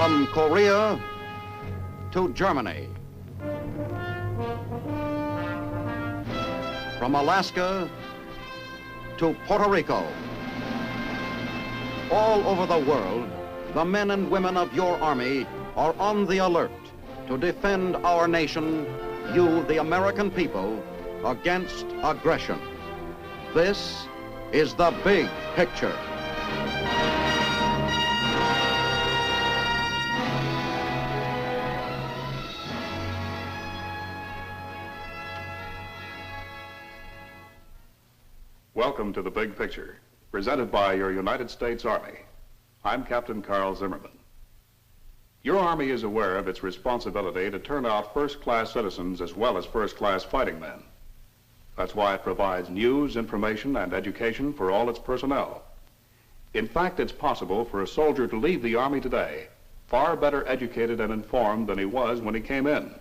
From Korea to Germany. From Alaska to Puerto Rico. All over the world, the men and women of your army are on the alert to defend our nation, you, the American people, against aggression. This is the big picture. Welcome to The Big Picture, presented by your United States Army. I'm Captain Carl Zimmerman. Your Army is aware of its responsibility to turn out first-class citizens as well as first-class fighting men. That's why it provides news, information, and education for all its personnel. In fact, it's possible for a soldier to leave the Army today far better educated and informed than he was when he came in.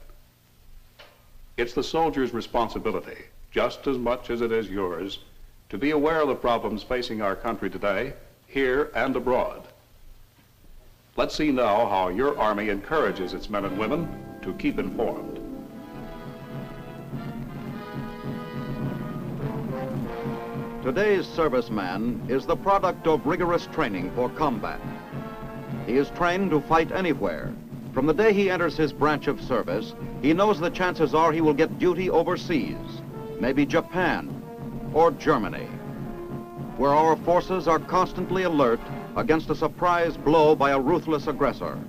It's the soldier's responsibility, just as much as it is yours, to be aware of the problems facing our country today, here and abroad. Let's see now how your Army encourages its men and women to keep informed. Today's serviceman is the product of rigorous training for combat. He is trained to fight anywhere. From the day he enters his branch of service, he knows the chances are he will get duty overseas, maybe Japan or Germany, where our forces are constantly alert against a surprise blow by a ruthless aggressor.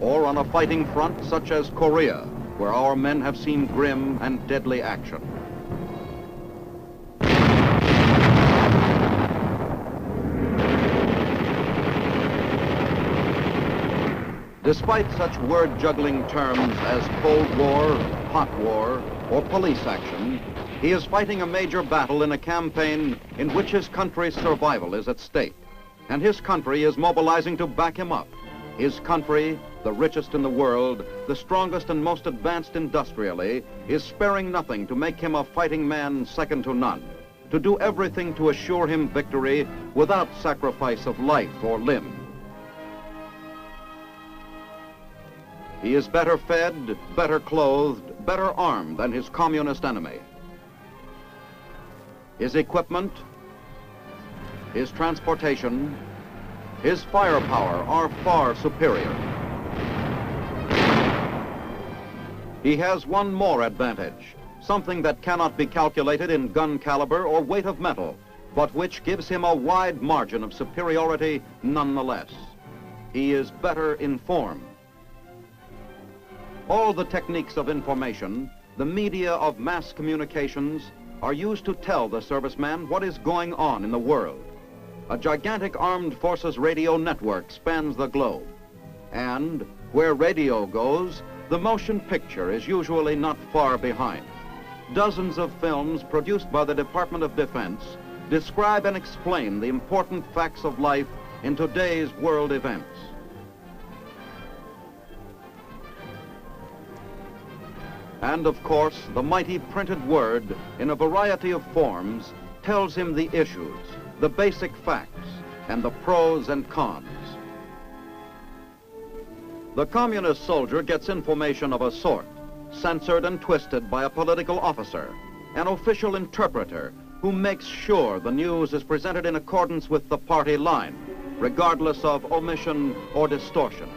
Or on a fighting front such as Korea, where our men have seen grim and deadly action. Despite such word-juggling terms as Cold War, Hot War, or police action, he is fighting a major battle in a campaign in which his country's survival is at stake. And his country is mobilizing to back him up. His country, the richest in the world, the strongest and most advanced industrially, is sparing nothing to make him a fighting man second to none, to do everything to assure him victory without sacrifice of life or limb. He is better fed, better clothed, better armed than his communist enemy. His equipment, his transportation, his firepower are far superior. He has one more advantage, something that cannot be calculated in gun caliber or weight of metal, but which gives him a wide margin of superiority nonetheless. He is better informed. All the techniques of information, the media of mass communications, are used to tell the serviceman what is going on in the world. A gigantic armed forces radio network spans the globe. And where radio goes, the motion picture is usually not far behind. Dozens of films produced by the Department of Defense describe and explain the important facts of life in today's world events. And of course, the mighty printed word, in a variety of forms, tells him the issues, the basic facts, and the pros and cons. The communist soldier gets information of a sort, censored and twisted by a political officer, an official interpreter who makes sure the news is presented in accordance with the party line, regardless of omission or distortion.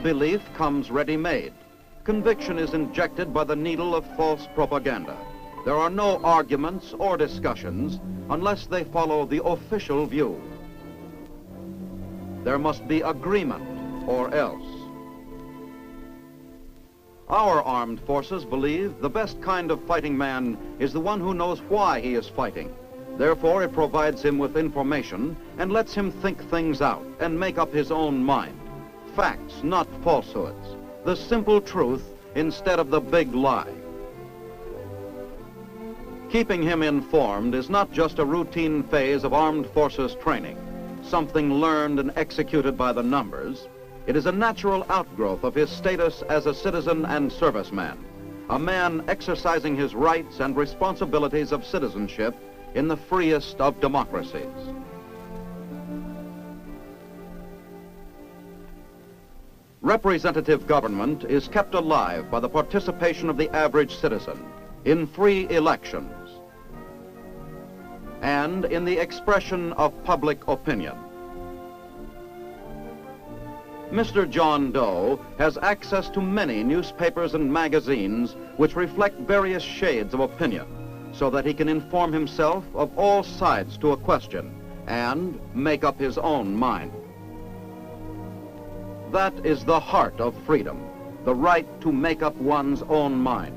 Belief comes ready-made. Conviction is injected by the needle of false propaganda. There are no arguments or discussions unless they follow the official view. There must be agreement or else. Our armed forces believe the best kind of fighting man is the one who knows why he is fighting. Therefore, it provides him with information and lets him think things out and make up his own mind. Facts, not falsehoods. The simple truth instead of the big lie. Keeping him informed is not just a routine phase of armed forces training, something learned and executed by the numbers. It is a natural outgrowth of his status as a citizen and serviceman, a man exercising his rights and responsibilities of citizenship in the freest of democracies. Representative government is kept alive by the participation of the average citizen in free elections and in the expression of public opinion. Mr. John Doe has access to many newspapers and magazines which reflect various shades of opinion, so that he can inform himself of all sides to a question and make up his own mind. That is the heart of freedom, the right to make up one's own mind,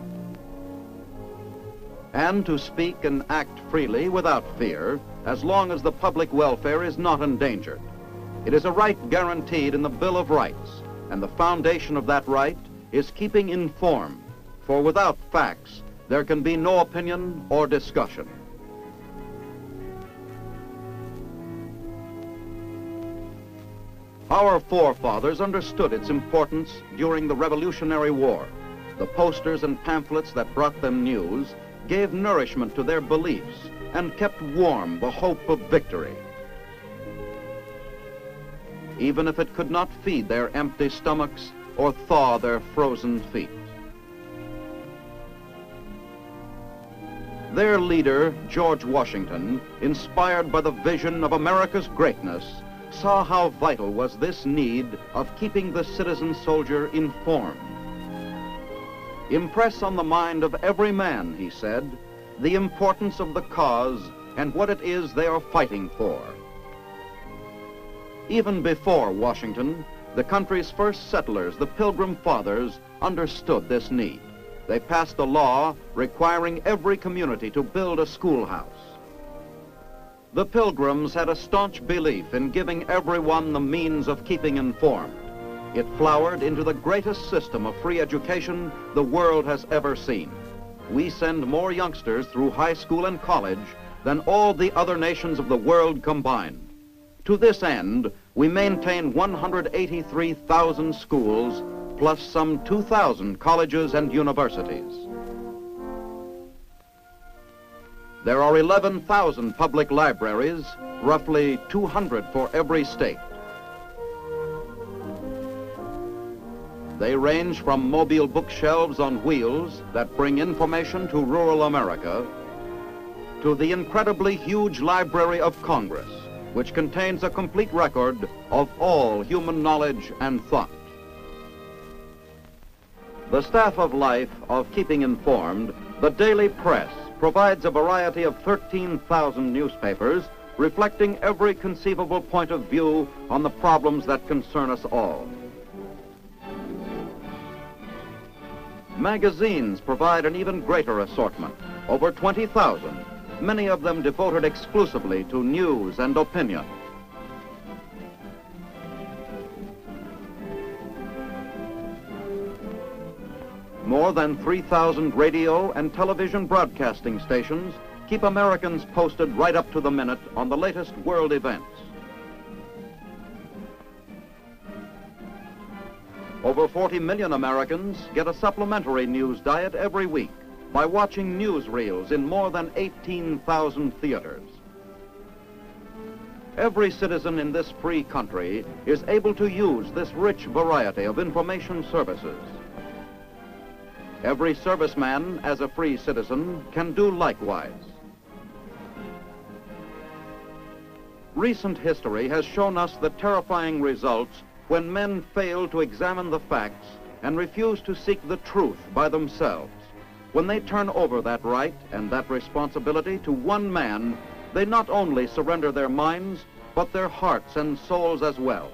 and to speak and act freely without fear, as long as the public welfare is not endangered. It is a right guaranteed in the Bill of Rights, and the foundation of that right is keeping informed, for without facts, there can be no opinion or discussion. Our forefathers understood its importance during the Revolutionary War. The posters and pamphlets that brought them news gave nourishment to their beliefs and kept warm the hope of victory, even if it could not feed their empty stomachs or thaw their frozen feet. Their leader, George Washington, inspired by the vision of America's greatness, saw how vital was this need of keeping the citizen soldier informed. Impress on the mind of every man, he said, the importance of the cause and what it is they are fighting for. Even before Washington, the country's first settlers, the Pilgrim Fathers, understood this need. They passed a law requiring every community to build a schoolhouse. The Pilgrims had a staunch belief in giving everyone the means of keeping informed. It flowered into the greatest system of free education the world has ever seen. We send more youngsters through high school and college than all the other nations of the world combined. To this end, we maintain 183,000 schools, plus some 2,000 colleges and universities. There are 11,000 public libraries, roughly 200 for every state. They range from mobile bookshelves on wheels that bring information to rural America to the incredibly huge Library of Congress, which contains a complete record of all human knowledge and thought. The staff of life of Keeping Informed, the daily press, provides a variety of 13,000 newspapers reflecting every conceivable point of view on the problems that concern us all. Magazines provide an even greater assortment, over 20,000, many of them devoted exclusively to news and opinion. More than 3,000 radio and television broadcasting stations keep Americans posted right up to the minute on the latest world events. Over 40 million Americans get a supplementary news diet every week by watching newsreels in more than 18,000 theaters. Every citizen in this free country is able to use this rich variety of information services. Every serviceman, as a free citizen, can do likewise. Recent history has shown us the terrifying results when men fail to examine the facts and refuse to seek the truth by themselves. When they turn over that right and that responsibility to one man, they not only surrender their minds, but their hearts and souls as well.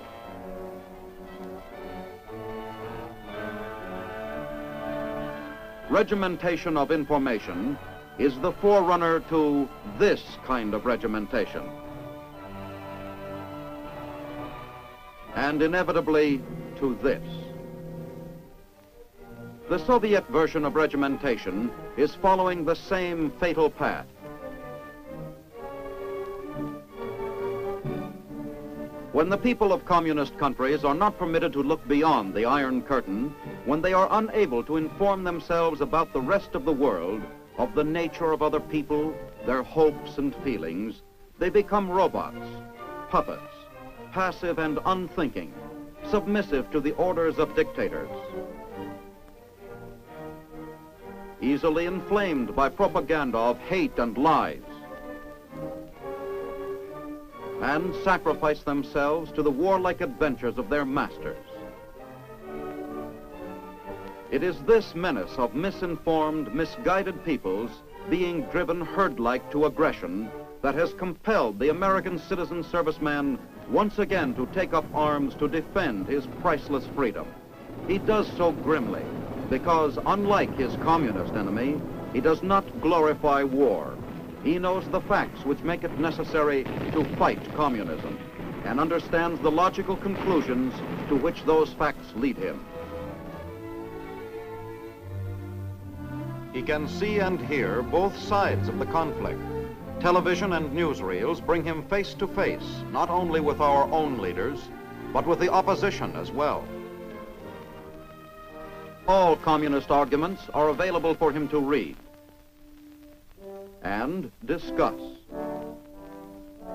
Regimentation of information is the forerunner to this kind of regimentation, and inevitably to this. The Soviet version of regimentation is following the same fatal path. When the people of communist countries are not permitted to look beyond the Iron Curtain, when they are unable to inform themselves about the rest of the world, of the nature of other people, their hopes and feelings, they become robots, puppets, passive and unthinking, submissive to the orders of dictators. Easily inflamed by propaganda of hate and lies, and sacrifice themselves to the warlike adventures of their masters. It is this menace of misinformed, misguided peoples being driven herd-like to aggression that has compelled the American citizen serviceman once again to take up arms to defend his priceless freedom. He does so grimly because, unlike his communist enemy, he does not glorify war. He knows the facts which make it necessary to fight communism and understands the logical conclusions to which those facts lead him. He can see and hear both sides of the conflict. Television and newsreels bring him face to face, not only with our own leaders, but with the opposition as well. All communist arguments are available for him to read and discuss.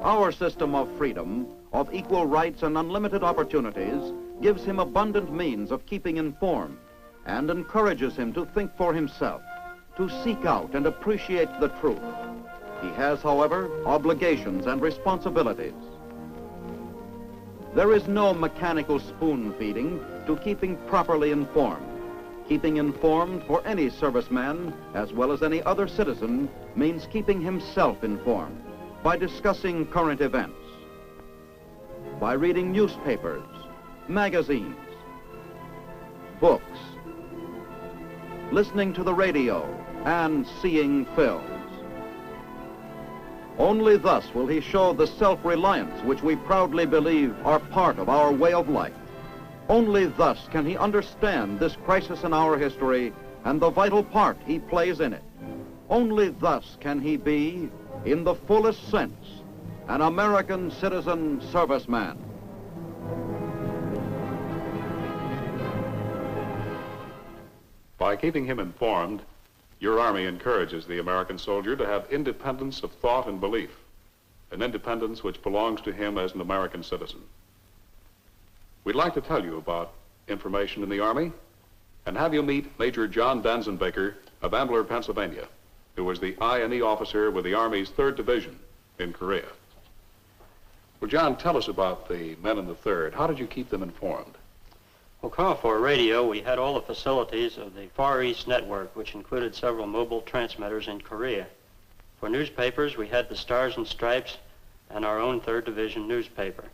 Our system of freedom, of equal rights and unlimited opportunities, gives him abundant means of keeping informed and encourages him to think for himself, to seek out and appreciate the truth. He has, however, obligations and responsibilities. There is no mechanical spoon feeding to keeping properly informed. Keeping informed for any serviceman, as well as any other citizen, means keeping himself informed by discussing current events, by reading newspapers, magazines, books, listening to the radio, and seeing films. Only thus will he show the self-reliance which we proudly believe are part of our way of life. Only thus can he understand this crisis in our history and the vital part he plays in it. Only thus can he be, in the fullest sense, an American citizen serviceman. By keeping him informed, your Army encourages the American soldier to have independence of thought and belief, an independence which belongs to him as an American citizen. We'd like to tell you about information in the Army and have you meet Major John Danzenbaker of Ambler, Pennsylvania, who was the I&E officer with the Army's 3rd Division in Korea. Well, John, tell us about the men in the 3rd. How did you keep them informed? Well, Carl, for radio, we had all the facilities of the Far East Network, which included several mobile transmitters in Korea. For newspapers, we had the Stars and Stripes and our own 3rd Division newspaper.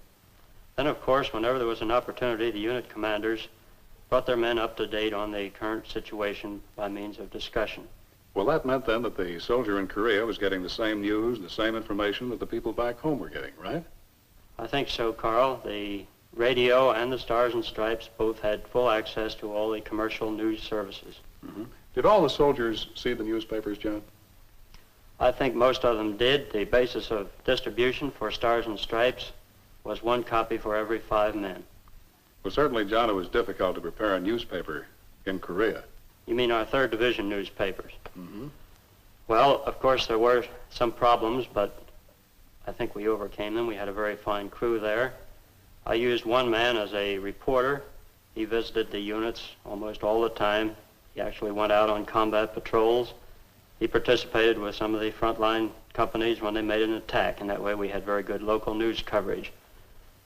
Then, of course, whenever there was an opportunity, the unit commanders brought their men up to date on the current situation by means of discussion. Well, that meant then that the soldier in Korea was getting the same news, the same information that the people back home were getting, right? I think so, Carl. The radio and the Stars and Stripes both had full access to all the commercial news services. Mm-hmm. Did all the soldiers see the newspapers, John? I think most of them did. The basis of distribution for Stars and Stripes was 1 copy for every 5 men. Well, certainly, John, it was difficult to prepare a newspaper in Korea. You mean our 3rd Division newspapers? Mm-hmm. Well, of course, there were some problems, but I think we overcame them. We had a very fine crew there. I used one man as a reporter. He visited the units almost all the time. He actually went out on combat patrols. He participated with some of the frontline companies when they made an attack, and that way we had very good local news coverage.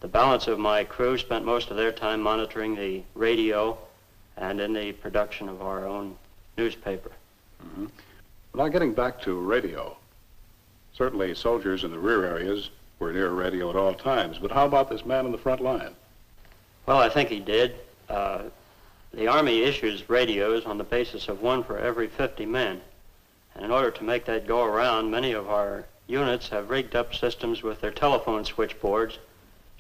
The balance of my crew spent most of their time monitoring the radio and in the production of our own newspaper. Mm-hmm. Well, now getting back to radio, certainly soldiers in the rear areas were near radio at all times, but how about this man in the front line? Well, I think he did. The Army issues radios on the basis of 1 for every 50 men. And in order to make that go around, many of our units have rigged up systems with their telephone switchboards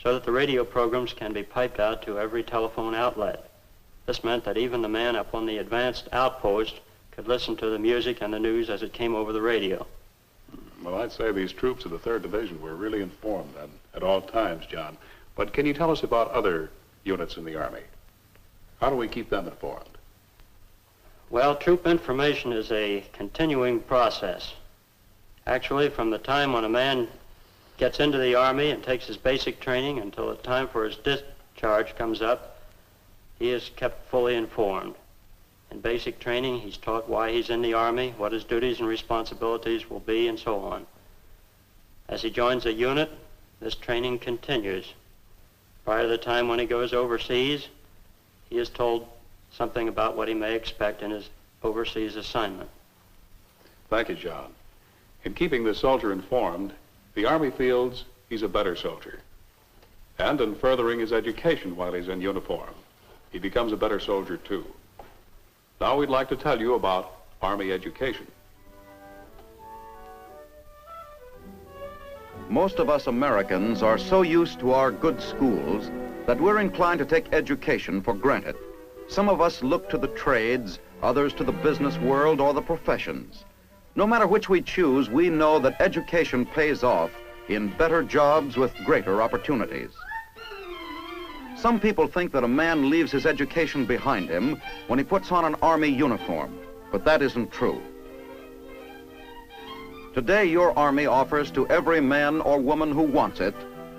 so that the radio programs can be piped out to every telephone outlet. This meant that even the man up on the advanced outpost could listen to the music and the news as it came over the radio. Well, I'd say these troops of the 3rd Division were really informed at all times, John. But can you tell us about other units in the Army? How do we keep them informed? Well, troop information is a continuing process. Actually, from the time when a man gets into the Army and takes his basic training until the time for his charge comes up, he is kept fully informed. In basic training, he's taught why he's in the Army, what his duties and responsibilities will be, and so on. As he joins a unit, this training continues. Prior to the time when he goes overseas, he is told something about what he may expect in his overseas assignment. Thank you, John. In keeping the soldier informed, the Army feels he's a better soldier. And in furthering his education while he's in uniform, he becomes a better soldier too. Now we'd like to tell you about Army education. Most of us Americans are so used to our good schools that we're inclined to take education for granted. Some of us look to the trades, others to the business world or the professions. No matter which we choose, we know that education pays off in better jobs with greater opportunities. Some people think that a man leaves his education behind him when he puts on an Army uniform, but that isn't true. Today, your Army offers to every man or woman who wants it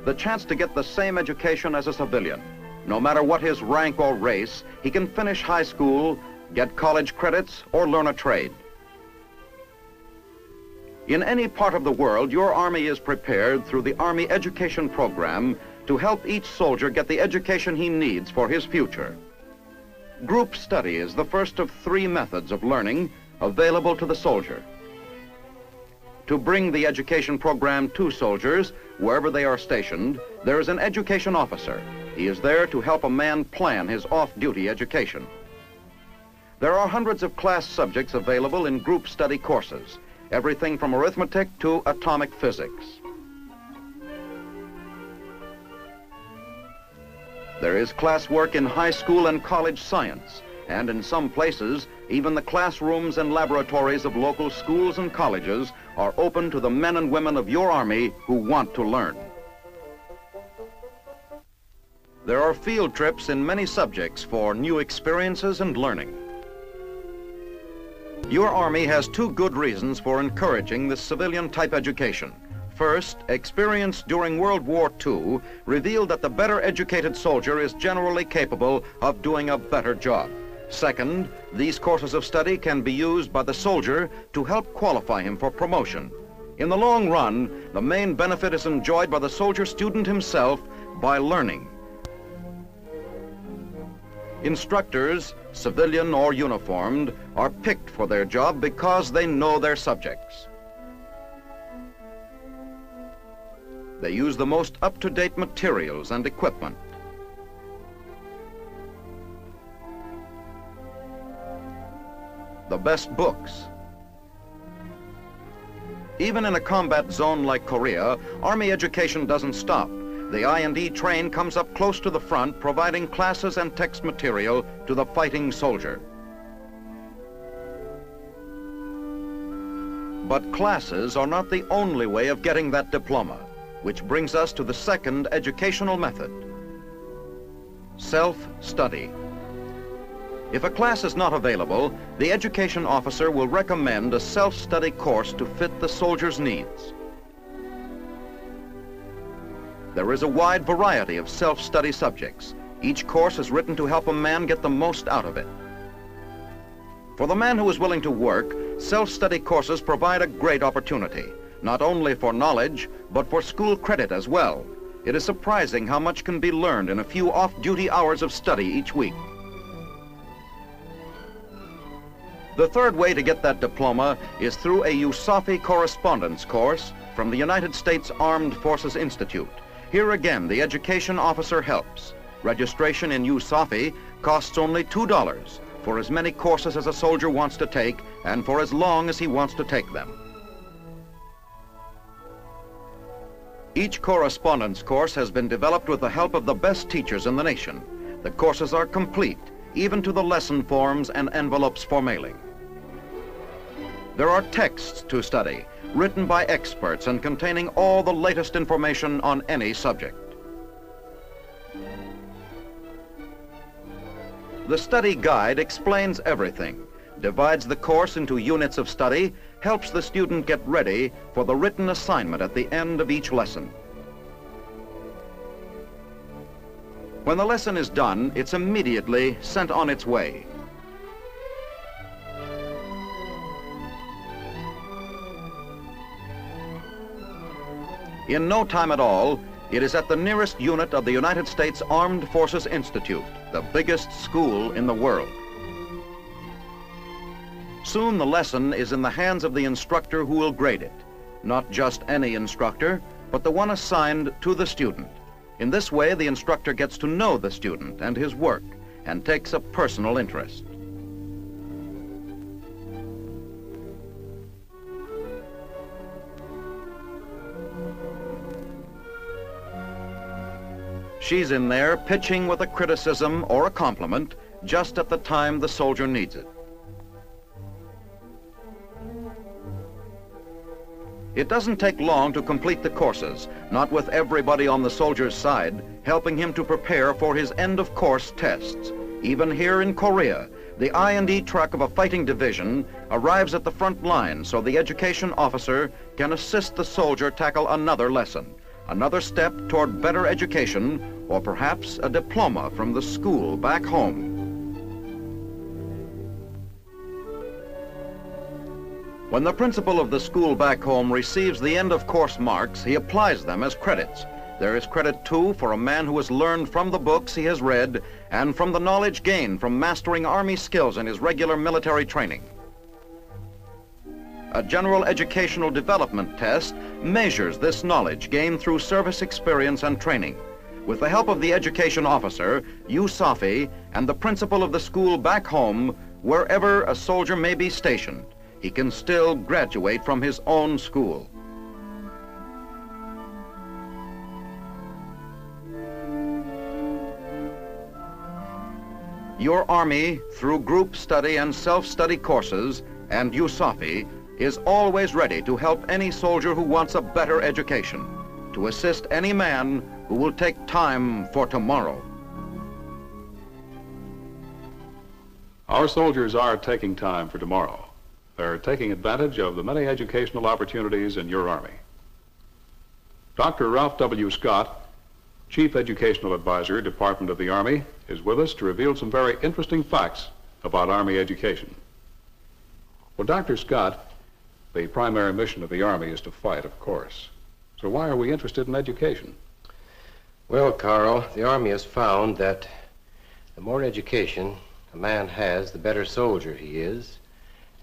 the chance to get the same education as a civilian. No matter what his rank or race, he can finish high school, get college credits, or learn a trade. In any part of the world, your Army is prepared through the Army Education Program to help each soldier get the education he needs for his future. Group study is the first of 3 methods of learning available to the soldier. To bring the education program to soldiers, wherever they are stationed, there is an education officer. He is there to help a man plan his off-duty education. There are hundreds of class subjects available in group study courses, everything from arithmetic to atomic physics. There is classwork in high school and college science, and in some places, even the classrooms and laboratories of local schools and colleges are open to the men and women of your Army who want to learn. There are field trips in many subjects for new experiences and learning. Your Army has 2 good reasons for encouraging this civilian-type education. First, experience during World War II revealed that the better educated soldier is generally capable of doing a better job. Second, these courses of study can be used by the soldier to help qualify him for promotion. In the long run, the main benefit is enjoyed by the soldier student himself by learning. Instructors, civilian or uniformed, are picked for their job because they know their subjects. They use the most up-to-date materials and equipment. The best books. Even in a combat zone like Korea, Army education doesn't stop. The I&E train comes up close to the front, providing classes and text material to the fighting soldier. But classes are not the only way of getting that diploma, which brings us to the second educational method: self-study. If a class is not available, the education officer will recommend a self-study course to fit the soldier's needs. There is a wide variety of self-study subjects. Each course is written to help a man get the most out of it. For the man who is willing to work, self-study courses provide a great opportunity, not only for knowledge, but for school credit as well. It is surprising how much can be learned in a few off-duty hours of study each week. The third way to get that diploma is through a USAFI correspondence course from the United States Armed Forces Institute. Here again, the education officer helps. Registration in USAFI costs only $2 for as many courses as a soldier wants to take and for as long as he wants to take them. Each correspondence course has been developed with the help of the best teachers in the nation. The courses are complete, even to the lesson forms and envelopes for mailing. There are texts to study, written by experts and containing all the latest information on any subject. The study guide explains everything, divides the course into units of study, helps the student get ready for the written assignment at the end of each lesson. When the lesson is done, it's immediately sent on its way. In no time at all, it is at the nearest unit of the United States Armed Forces Institute, the biggest school in the world. Soon the lesson is in the hands of the instructor who will grade it. Not just any instructor, but the one assigned to the student. In this way, the instructor gets to know the student and his work and takes a personal interest. She's in there pitching with a criticism or a compliment just at the time the soldier needs it. It doesn't take long to complete the courses, not with everybody on the soldier's side helping him to prepare for his end-of-course tests. Even here in Korea, the I&E truck of a fighting division arrives at the front line so the education officer can assist the soldier tackle another lesson, another step toward better education, or perhaps a diploma from the school back home. When the principal of the school back home receives the end-of-course marks, he applies them as credits. There is credit, too, for a man who has learned from the books he has read and from the knowledge gained from mastering Army skills in his regular military training. A general educational development test measures this knowledge gained through service experience and training. With the help of the education officer, USAFI, and the principal of the school back home, wherever a soldier may be stationed, he can still graduate from his own school. Your Army, through group study and self-study courses, and USAFI, is always ready to help any soldier who wants a better education, to assist any man who will take time for tomorrow. Our soldiers are taking time for tomorrow. They're taking advantage of the many educational opportunities in your Army. Dr. Ralph W. Scott, Chief Educational Advisor, Department of the Army, is with us to reveal some very interesting facts about Army education. Well, Dr. Scott, the primary mission of the Army is to fight, of course. So why are we interested in education? Well, Carl, the Army has found that the more education a man has, the better soldier he is,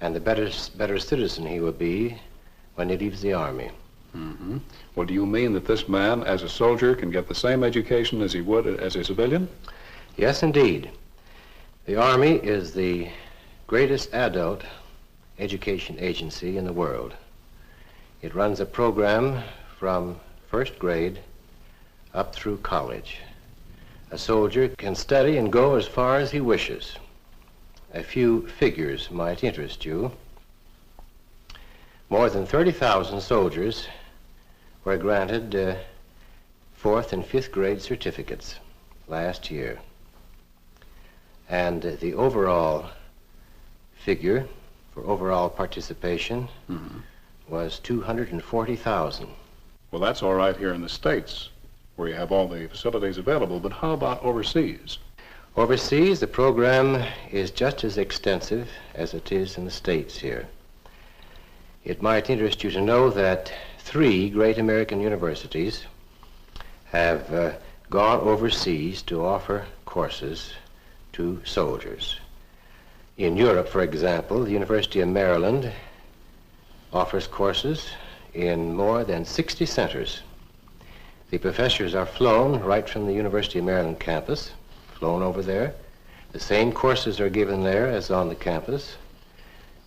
and the better citizen he will be when he leaves the Army. Mm-hmm. Well, do you mean that this man, as a soldier, can get the same education as he would as a civilian? Yes, indeed. The Army is the greatest adult education agency in the world. It runs a program from first grade up through college. A soldier can study and go as far as he wishes. A few figures might interest you. More than 30,000 soldiers were granted 4th and 5th grade certificates last year. And the overall figure for overall participation was 240,000. Well, that's all right here in the States, where you have all the facilities available, but how about overseas? Overseas, the program is just as extensive as it is in the States here. It might interest you to know that 3 great American universities have gone overseas to offer courses to soldiers. In Europe, for example, the University of Maryland offers courses in more than 60 centers. The professors are flown right from the University of Maryland campus, flown over there. The same courses are given there as on the campus.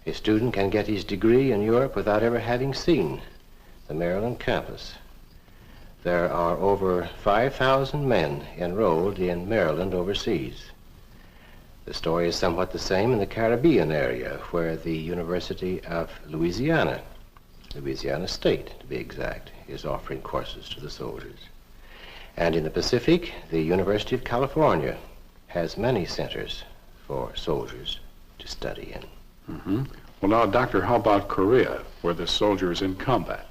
A student can get his degree in Europe without ever having seen the Maryland campus. There are over 5,000 men enrolled in Maryland overseas. The story is somewhat the same in the Caribbean area, where the University of Louisiana State, to be exact, is offering courses to the soldiers. And in the Pacific, the University of California has many centers for soldiers to study in. Mm-hmm. Well, now, Doctor, how about Korea, where the soldier is in combat?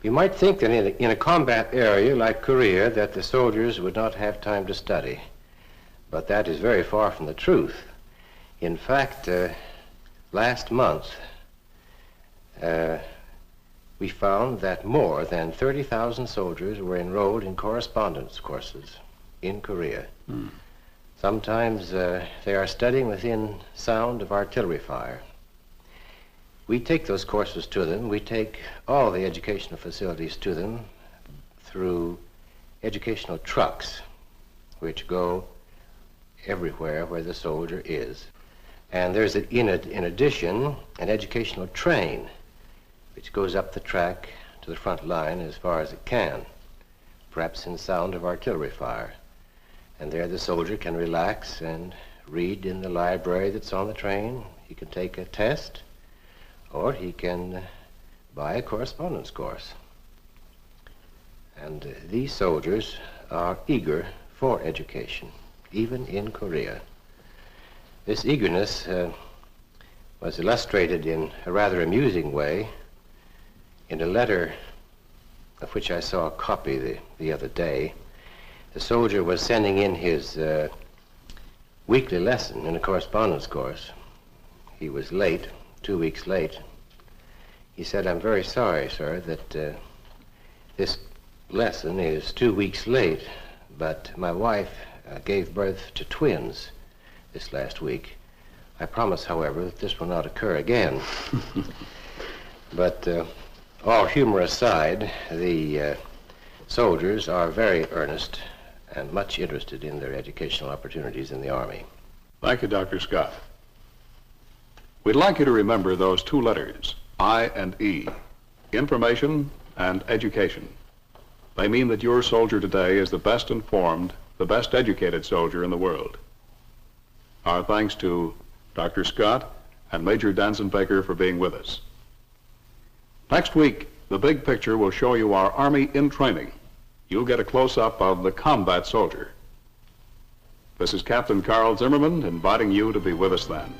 You might think that in a combat area like Korea that the soldiers would not have time to study, but that is very far from the truth. In fact, last month, we found that more than 30,000 soldiers were enrolled in correspondence courses in Korea. Sometimes they are studying within sound of artillery fire. We take those courses to them. We take all the educational facilities to them through educational trucks, which go everywhere where the soldier is. And there's, in addition, an educational train, which goes up the track to the front line as far as it can, perhaps in sound of artillery fire. And there the soldier can relax and read in the library that's on the train. He can take a test, or he can buy a correspondence course. And these soldiers are eager for education, even in Korea. This eagerness was illustrated in a rather amusing way in a letter of which I saw a copy the other day. The soldier was sending in his weekly lesson in a correspondence course. He was late, 2 weeks late. He said, "I'm very sorry, sir, that this lesson is 2 weeks late, but my wife gave birth to twins this last week. I promise, however, that this will not occur again." But all humor aside, the soldiers are very earnest and much interested in their educational opportunities in the Army. Thank you, Dr. Scott. We'd like you to remember those two letters, I and E, information and education. They mean that your soldier today is the best informed, the best educated soldier in the world. Our thanks to Dr. Scott and Major Danzenbaker for being with us. Next week, the big picture will show you our Army in training. You'll get a close-up of the combat soldier. This is Captain Carl Zimmerman inviting you to be with us then.